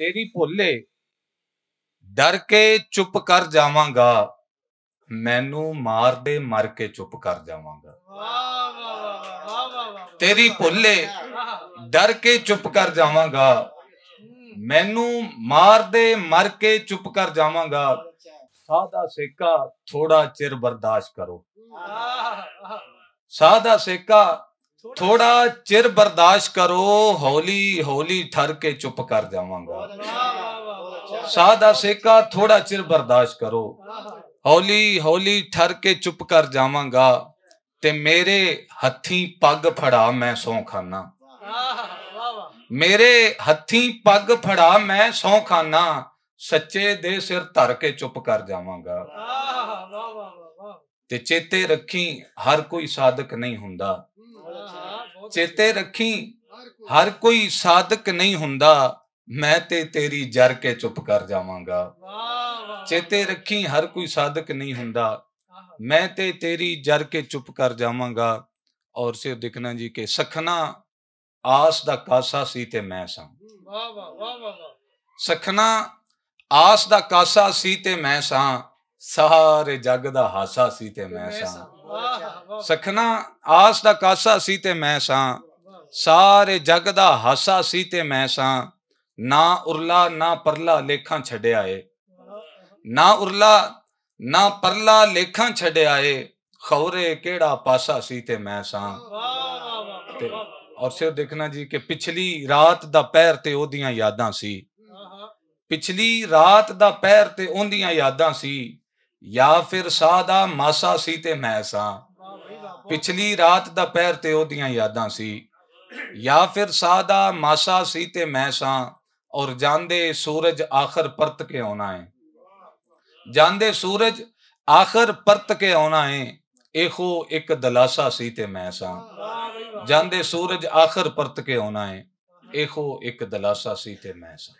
तेरी भुल्ले डर के चुप कर जावांगा, मैनू मार दे मर के चुप कर जावांगा। तेरी भुल्ले डर के चुप कर जावांगा, मैनू मार दे मर के चुप कर जावांगा। सादा सेका थोड़ा चिर बर्दाश्त करो, सादा सेका थोड़ा चिर बर्दाश्त करो, हौली हौली ठर के चुप कर जावांगा। सादा सेका थोड़ा चिर बर्दाश्त करो, हौली हौली ठर के चुप कर जावांगा। ते मेरे हथी पग फड़ा मैं सौं खाना, मेरे हथी पग फड़ा मैं सौं खाना, सच्चे दे सिर धर के चुप कर जावांगा। ते चेते रखी हर कोई साधक नहीं हुंदा, चेते रखी हर कोई साधक नहीं हुंदा, मैं ते तेरी जर के चुप कर जावांगा। चेते रखी हर कोई साधक नहीं हुंदा, मैं ते तेरी जर के चुप कर जावांगा। और से दिखना जी के सखना आस दा कासा सी ते मैं सां, सखना आस दा कासा सी ते मैं सां, सारे जग दा हासा सी ते मैं सां। सखना आस दा कासा सी ते मैं सां, सारे जग दा हासा सी ते मैं सां। ना उरला ना परला लेखां छड्या ए, ना उरला ना परला लेखां छड्या ए, खौरे केड़ा पासा सी ते मैं सां। और से देखना जी कि पिछली रात दा पैर ते ओदियां यादां सी, पिछली रात दा पैर ते ओदियां यादां सी, या फिर सादा मासा सी ते मैं सां। पिछली रात दा पैर ते ओदियां यादां सी, या फिर सादा मासा सी ते मैं सां। और जांदे सूरज आखिर परत के आना है, जांदे सूरज आखिर परत के आना है, एहो एक दलासा सी ते मैं सां। जांदे सूरज आखिर परत के आना है, एहो एक दलासा सी ते मैं सां।